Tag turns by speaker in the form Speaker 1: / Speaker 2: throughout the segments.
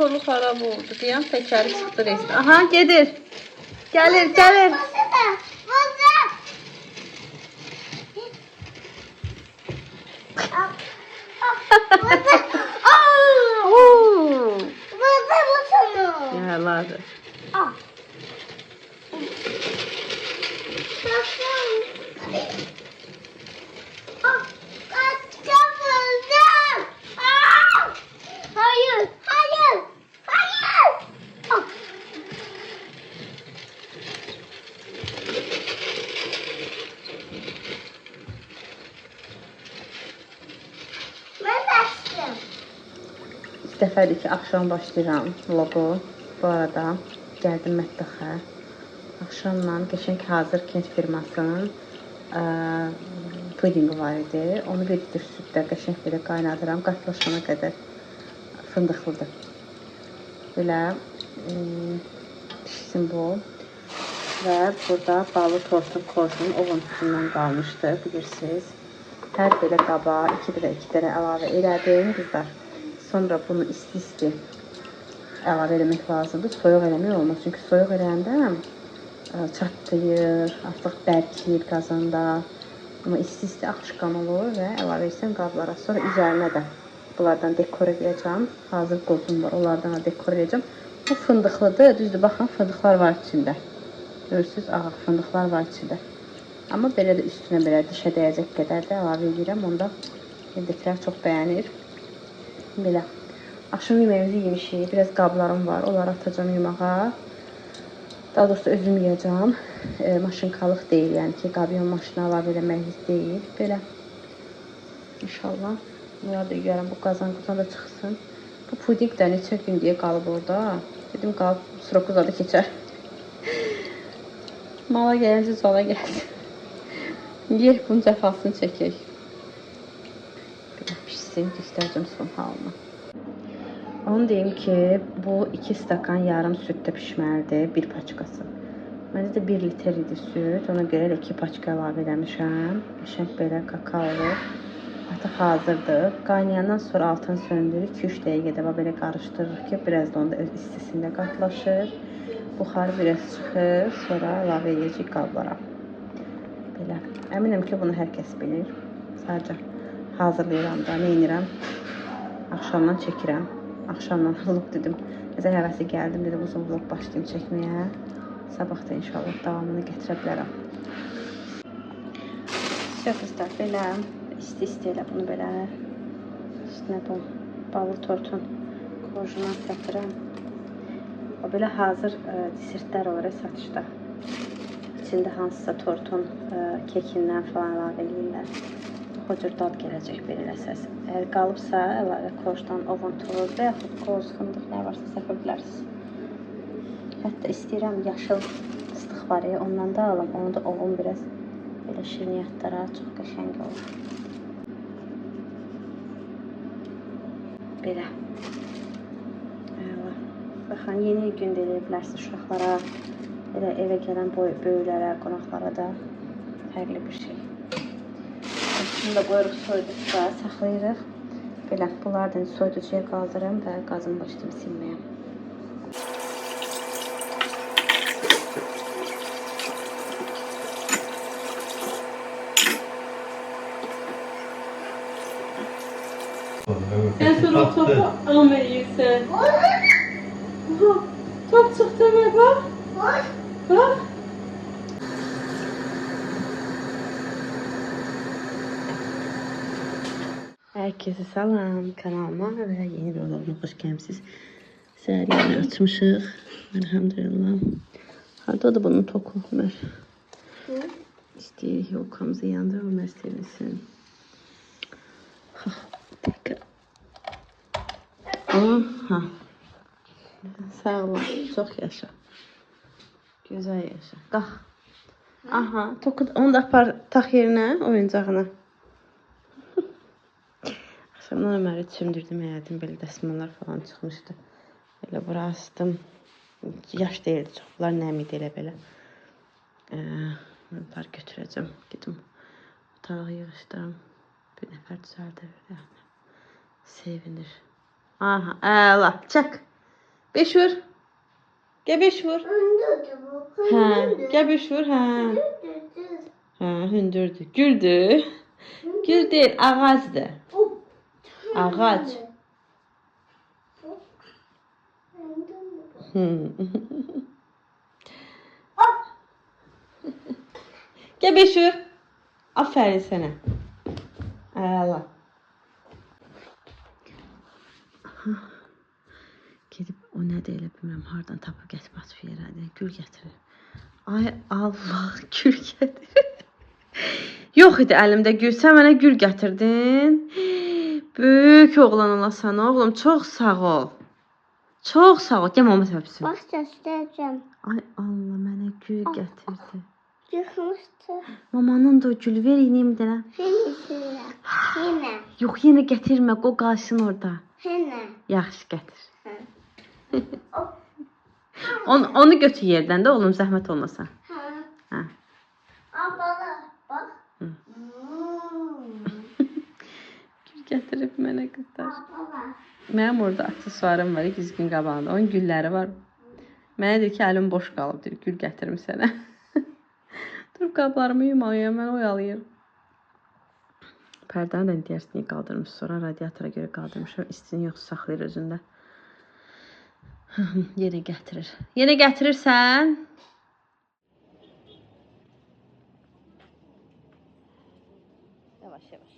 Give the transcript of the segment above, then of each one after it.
Speaker 1: motoru xarab oldu. Deyəm, təkəri çıxdı reisdə. Aha, gedir. Gəlir, gəlir. Yağlardır.
Speaker 2: Hayır, hayır, hayır. Ben açtım.
Speaker 1: İlk dəfədir ki, axşam başlayıram vlogu. Bu arada gəldim mətbəxə. Axşamla qəşəng hazır Kent firmasının pudingi var idi. Onu bir litre süddə qəşəng belə qaynadıram. Qatlaşana qədər fındıqlıdır. Belə pişsin bu. Və burada balı tortun korjunun oven tutundan qalmışdı, bilirsiniz. Hər belə qaba 2 dənə əlavə elədim qızlar. Sonra bunu isti əlavə eləmək lazımdır. Soyuq eləmək olmaz. Çünki soyuq eləyəndə çatlayır, artıq bərkir qazanda. Amma isti axışqan olur və əlavə etsən qablara. Sonra üzərinə də bunlardan dekor edəcəm. Hazır qozum var, onlardan da dekor edəcəm. Bu fındıqlıdır. Düzdür, baxın, fındıqlar var içində. Görürsünüz, ağ fındıqlar var içində. Amma belə də üstünə belə dişə dəyəcək qədər də əlavə edirəm. Onda evdəkilər çox bəyənir. Belə. Axşam yeməyimizi yemişik. Biraz qablarım var. Onları atacağım yumağa. Daha doğrusu özüm yiyəcəm. Maşınkalıq deyil. Yəni ki, qabyon maşına əlavə eləməklik deyil. Belə. İnşallah. Bunları da yiyərəm. Bu qazan da çıxsın. Bu puding də neçə gün deyə qalıb orada. Dedim, qalıb sroku da keçər. Mala gəlincə cana gəlsin. Yiyək bunun cəfasını çəkək. Belə pişsin, göstərəcəm son halını. Onu deyim ki, bu 2 stakan yarım süddə pişməlidir, 1 paçkası. Məncə də 1 litr idi süd, ona görə 2 paçka əlavə eləmişəm. Qəşəng belə kakaolu. Artıq hazırdır. Qaynayandan sonra altını söndürürük, 2-3 dəqiqədə belə qarışdırırıq ki, biraz da onda öz istisində qatlaşır. Buxarı biraz çıxır, sonra əlavə edəcək qablara. Belə. Əminəm ki, bunu hər kəs bilir. Sadəcə hazırlayıram da, nə edirəm? Axşamdan çəkirəm. Axşamdan vlog dedim. Nəzər həvəsi gəldim, dedim uzun vlog başlayayım çəkməyə. Sabah da inşallah davamını gətirə bilərəm. Qızlar, belə isti elə bunu belə üstünə bu balı tortun korjuna satıram. O belə hazır desertlər var satışda. İçində hansısa tortun kekindən falan əlavə edirlər. O cür dad gələcək belə eləsəz. Əgər qalıbsa, əlavə korjdan oven tuz və yaxud qoz, fındıq nə varsa səpə bilərsiniz. Hətta istəyirəm yaşıl fıstıq var ya, ondan da alım. Onu da oven biraz belə şirniyyatlara çox qəşəng olur. Belə. Baxın, yeni gün də eləyə bilərsiniz uşaqlara, elə evə gələn böyüklərə, qonaqlara da fərqli bir şey. Bunu da qoyuruq soyuducuya, saxlayırıq. Belə, bunları da soyuducuya qaldırım və qazın başlayım silməyə. Sən sonra topu almayırsan. Top çıxdı və bax. Bax. Herkese salam, kanalıma ve yeni bir vloguma hoş gəlmisiniz. Səhərləri açmışıq, elhamdülillah. Harda da bunun toku var. İstəyirik yolkamızı yandırır, Ömer sevinsin. Aha. Sağ olun, çox yaşa. Gözəl yaşa. Qalx. Aha, toku onu da apar, tax yerinə, oyuncağına. Axşamdan Ömər'i çimdirdim, elədim, belə dəsmallar falan çıxmışdı. Elə bura astım. Yaş deyildi çox, bunlar nəm idi elə belə. Bunları götürəcəm, gedim otağı yığışdıram. Bir nəfər düzəldir, sevinir. Aha, əla, çək. 5 vur. Gəl 5 vur.
Speaker 2: Hündürdür bu.
Speaker 1: Hə, gəl 5 vur. Hə.
Speaker 2: Hündürdür.
Speaker 1: Hə, hündürdür. Güldür. Gül deyil, ağacdır. Ağac. Gəl 5 vur. Aferin sənə. Əla. Gedib o nədir elə bilmirəm, hardan tapıb gətirib atıb yerədir. Gül gətirir. Ay Allah, gül gətirir. Yox idi əlimdə gül. Sən mənə gül gətirdin. Böyük oğlan olasan oğlum. Çox sağ ol. Çox sağ ol. Gəl mama öpsün.
Speaker 2: Bax göstərəcəm.
Speaker 1: Ay Allah, mənə gül gətirdi.
Speaker 2: Yıxmışdı.
Speaker 1: Mamanın da o gülü ver ineyim bir dənə.
Speaker 2: Yenə.
Speaker 1: Yox, yenə gətirmə. O qalsın orada.
Speaker 2: Yenə.
Speaker 1: Yaxşı, gətir. Onu götür yerdən də oğlum, zəhmət olmasa. Hə.
Speaker 2: Abala, bax.
Speaker 1: Gül gətirib mənə qızlar.
Speaker 2: Abala.
Speaker 1: Mənim orada aksesuarım var, 2 gün qabağında. Onun gülləri var. Mənə deyir ki, əlim boş qalıb, deyir, gül gətirim sənə. Dur, qablarımı yumayım, mən oyalayır. Pərdəni də deyərsiniz qaldırmış, sonra radiatora görə qaldırmışam. İstini yox, saxlayır özündə. Yenə gətirir. Yenə gətirirsən? Yavaş, yavaş.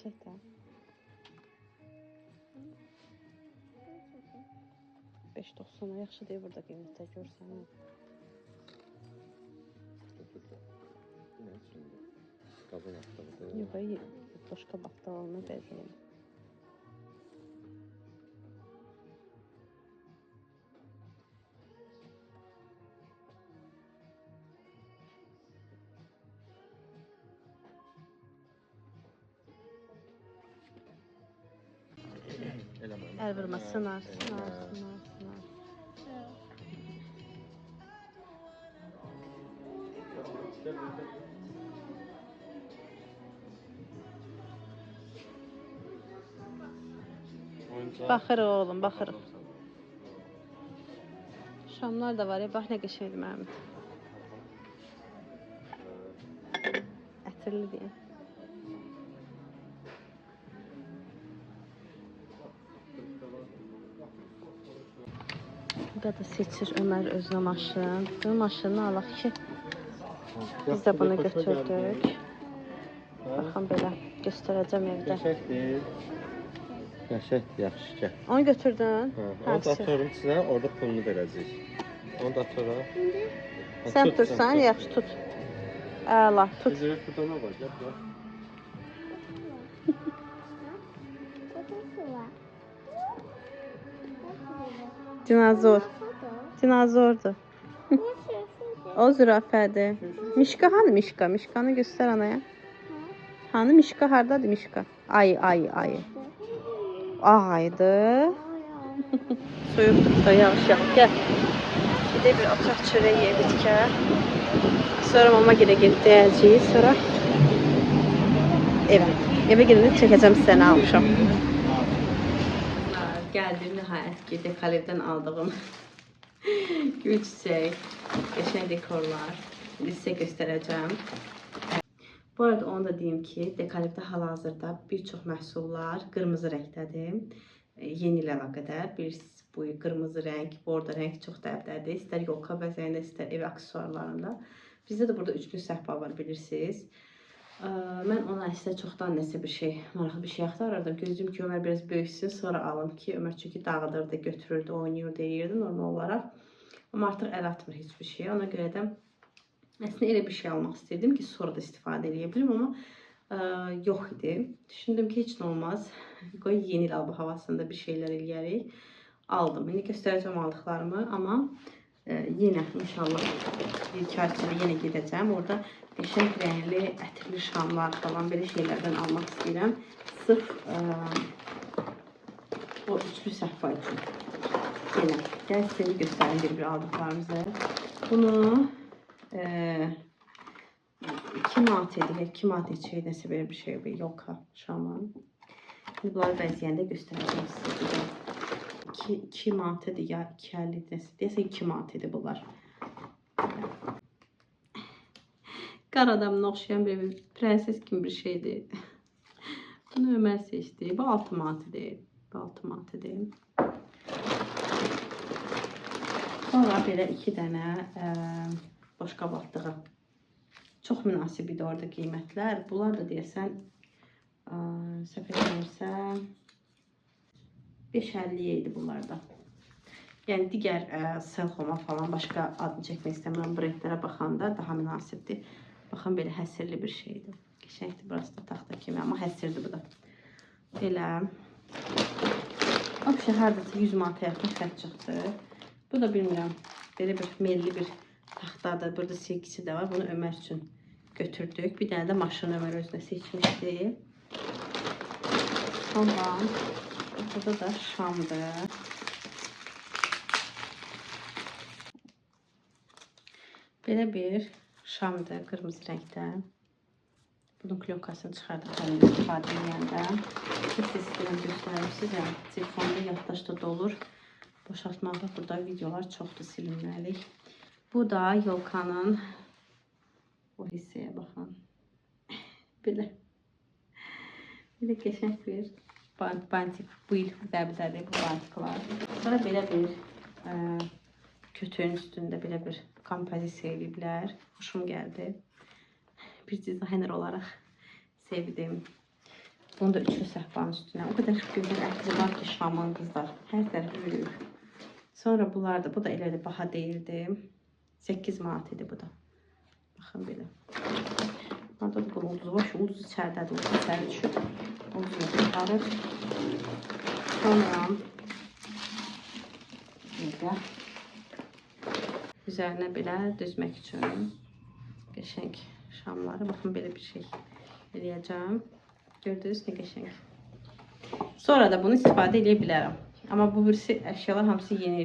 Speaker 1: Şeytan. 5.90'a yaxşı deyil burada qiymətdə görsən. Yox, başqa battalığına bəzəyəm. Əl vurma, sınar. Baxırıq oğlum, baxırıq. Şamlar da var ya, bax nə qəşəngdir Məhəmməd. Ətirli deyim. Burada seçir Ömər özünə maşın. Bu maşını alaq ki, biz də bunu götürdük. Baxın belə, göstərəcəm evdə.
Speaker 3: Qəşəkdir. Qəşəkdir, yaxşı gəl.
Speaker 1: Onu götürdün?
Speaker 3: Onu da atıyorum sizə, orada pulunu verəcəyik. Onu da atıram.
Speaker 1: Sən dursan, yaxşı tut. Əla, tut.
Speaker 3: Sizə burada nə var? Gəl, gəl.
Speaker 1: Dinozor. Dinozordur. O zürafədir. Mişka hanı Mişka? Mişkanı göstər anaya. Hanı Mişka, hardadır Mişka? Ayı. Aydı. Soyuqdur da yavaş. Gəl. Gedək bir oturaq çörək yeyib itkə. Sonra mama gilə gedəcəyik. Sonra evə gedəndə çəkəcəm sizə nə almışam. Gəldim nəhayət ki, Dekalevdən aldığım gül çiçək, qəşəng dekorlar. Sizə göstərəcəm. Bu arada onu da deyim ki, Dekalevdə hal-hazırda bir çox məhsullar qırmızı rəngdədir. Yeni ilə əlaqədar bu qırmızı rəng, bordo rəng çox dəbdədir. İstər yolka bəzəyində, istər ev aksesuarlarında. Bizdə də burada üçlü səhpa var, bilirsiniz. Mən ona əslində çoxdan nəsə bir şey, maraqlı bir şey axtarırdım. Gözləyim ki, Ömər biraz böyüsün, sonra alım ki, Ömər çünki dağıdırdı, götürürdü, oynayırdı, deyirdi normal olaraq. Amma artıq əl atmır heç bir şey. Ona görə də əslində elə bir şey almaq istəyirdim ki, sonra da istifadə edə bilim, amma yox idi. Düşündüm ki, heç nə olmaz. Qoy yeni il ab havasında bir şeylər eləyərik. Aldım. İndi göstərəcəm aldıqlarımı, amma yenə inşallah bir-iki ay sonra yenə gedəcəm. Orada qəşəng rəngli, ətirli şamlar falan belə şeylərdən almaq istəyirəm. Sırf o üçlü səhva üçün. Yenə gəl sizi göstərim bir aldıqlarımızı. Bunu 2 manat edir, 2 manat içi nəsə belə bir şey, bir yolka şamı. Şimdi bunları bəzəyəndə göstərəcəm sizə. 2 manat edir ya 2.50 nəsə, deyəsə 2 manat edir bunlar. Qar adamına oxşayan bir prenses kimi bir şeydir. Bunu Ömər seçdi. Bu 6 manat edir. Bu 6 manat edir. Sonra belə 2 dənə boş qabaqlığı. Çox münasib idi orada qiymətlər. Bunlar da deyəsən səhv etmirəmsə 5.50 idi bunlarda. Yəni digər Selhoma falan başqa adını çəkmək istəmirəm. Brendlərə baxanda daha münasibdir. Baxın belə həsirli bir şeydir. Qəşəngdir, burası da taxta kimi, amma həsirdir bu da. Belə. Abşə hardasa 100 manata yaxın xərc çıxdı. Bu da bilmirəm. Belə bir melli bir taxtadır. Burada silgisi də var. Bunu Ömər üçün götürdük. Bir dənə də maşını Ömər özünə seçmişdi. Sonra burada da şamdır. Belə bir şamdır, qırmızı rəngdə. Bunun klokasını çıxardıqlarını istifadə edəndə. Siz istəyirəm göstərim sizə. Telefonda yaddaşda da olur. Boşaltmaqda burada videolar çoxdur, silinməlik. Bu da yolkanın o hissəyə baxın. Belə. Belə qəşəng bir bantik. Bu il dəbdədir bu bantiklar. Sonra belə bir kötüğün üstündə belə bir kompozisiya ediblər. Xoşum gəldi. Bir dizayner olaraq sevdim. Bunu da üçlü səhvanın üstünə. O qədər gözəl ətri var ki, şamın qızlar. Hər tərəfi ölür. Sonra bunlar da, bu da elədir, baha deyildi. 8 manat idi bu da. Baxın belə. Burada da bu ulduzu var. Ulduz içəridədir. Ulduz içəri düşüb. Ulduzunu çıxarır. Sonra belə. Üzərinə belə düzmək üçün qəşəng şamları. Baxın belə bir şey eləyəcəm. Gördünüz nə qəşəng. Sonra da bunu istifadə edə bilərəm. Amma bu birisi əşyalar hamısı yeni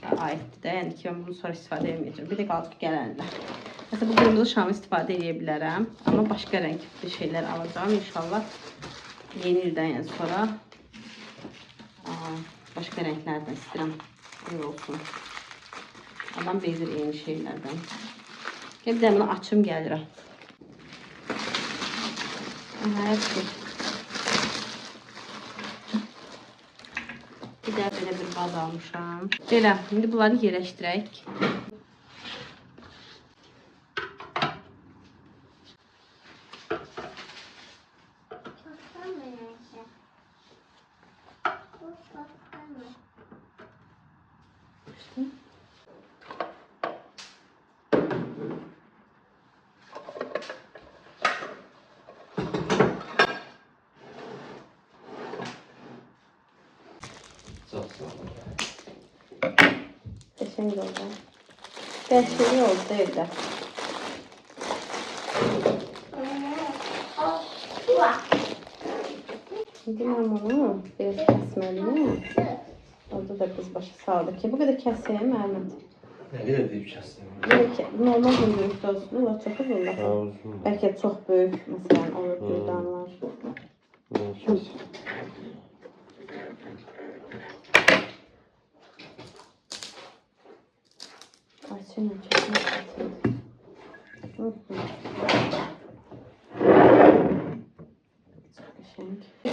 Speaker 1: aiddir də. Yəni ki, mən bunu sonra istifadə etməyəcəm. Bir də qalıb ki, gələnlər. Məsələn, bu qırmızı şamı istifadə edə bilərəm. Amma başqa rəngli şeylər alacağım. İnşallah yeni ildən yəni sonra başqa rənglərdən istəyirəm. Böyle olsun. Adam bezir yeni şeylərdən. Bir də bunu açım gəlirəm. Bir də belə bir baz almışam. Belə, indi bunları yerləşdirək. Qəşəng oldu. Qəşəng oldu evdə. Şimdi mən bunu biraz kəsməliyim. Orada da qız başı saldı ki, bu qədər kəsəyəm Əhməd.
Speaker 3: Nə qədər deyib kəsdim?
Speaker 1: Normal böyük olsun, olar çox uzun.
Speaker 3: Uzun.
Speaker 1: Bəlkə çox böyük, məsələn, olur güldanlar. Açın, açın.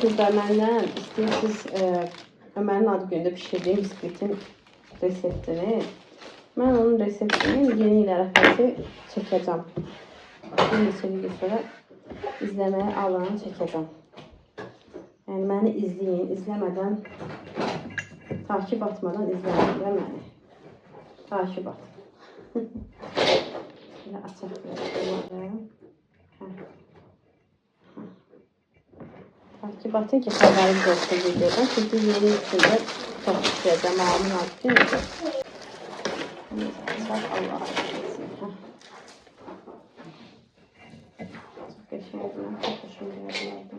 Speaker 1: Kızlar, məndən istəyirsiniz Ömərin adı günündə pişirdiyim biskvitin reseptini Mən onun reseptini yeni il ərəfəsi çəkəcəm. Bir neçə video sonra izləməyə alanı çəkəcəm. Yəni məni izləyin, izləmədən, takip atmadan izləyin də məni. Takip at. Belə açaq verirəm. Takip atın ki, xəbəriniz olsun videodan. Çünki yeni içində çox istəyəcəm, amin aldım. Allah etsin. Çox qəşəngdir, çox xoşuma gəldi.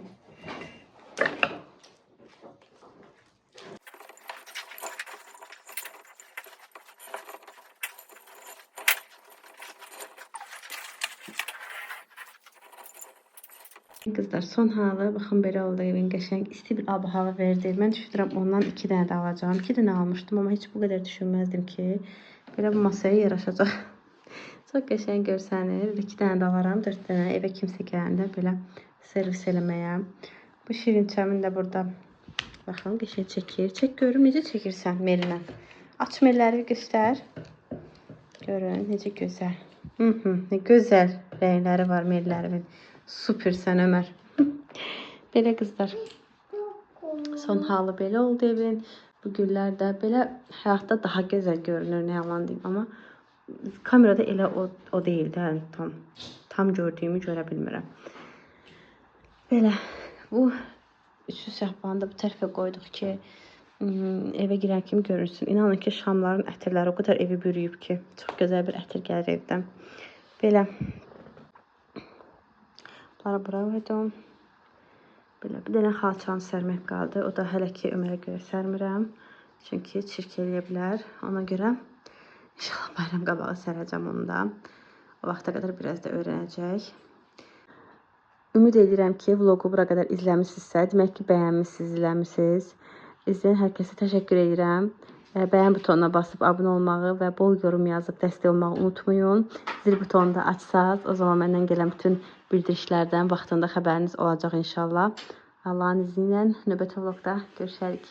Speaker 1: Kızlar, son halı baxın belə oldu, evin qəşəng isti bir ab-hava verdi. Mən düşünürəm ondan 2 dənə də alacağam. 2 dənə almışdım, amma heç bu qədər düşünməzdim ki, belə bu masaya yaraşacaq. Çox qəşəng görsənir. 2 dənə də alaram, 4 dənə evə kimsə gələndə belə servis eləməyə. Bu şirinçəmin də burada baxın qəşəng çəkir. Çək görüm necə çəkirsən melinə. Aç melləri göstər. Görün necə gözəl. Ne gözəl rəngləri var mellərimin. Süpersən Ömər. Belə qızlar. Son halı belə oldu evin. Bu güllər də belə həyatda daha gözəl görünür, nə yalan deyim. Amma kamerada elə o deyil də, tam gördüyümü görə bilmirəm. Belə bu üçlü səhpanı da bu tərəfə qoyduq ki, evə girən kimi görünsün. İnanın ki, şamların ətirləri o qədər evi bürüyüb ki, çox gözəl bir ətir gəlir evdən. Belə bura qoydum. Belə bir dənə xalçanı sərmək qaldı. O da hələ ki Ömərə görə sərmirəm. Çünki çirk eləyə bilər. Ona görə inşallah bayram qabağı sərəcəm onu da. O vaxta qədər biraz da öyrənəcək. Ümid edirəm ki, vlogu bura qədər izləmişsinizsə, demək ki, bəyənmişsiniz, izləmişsiniz. İzləyən hər kəsə təşəkkür edirəm. Bəyən butonuna basıb abunə olmağı və bol yorum yazıb dəstək olmağı unutmayın. Zil butonunu da açsaz, o zaman məndən gələn bütün bildirişlərdən vaxtında xəbəriniz olacaq inşallah. Allahın izni ilə növbəti vlogda görüşərik.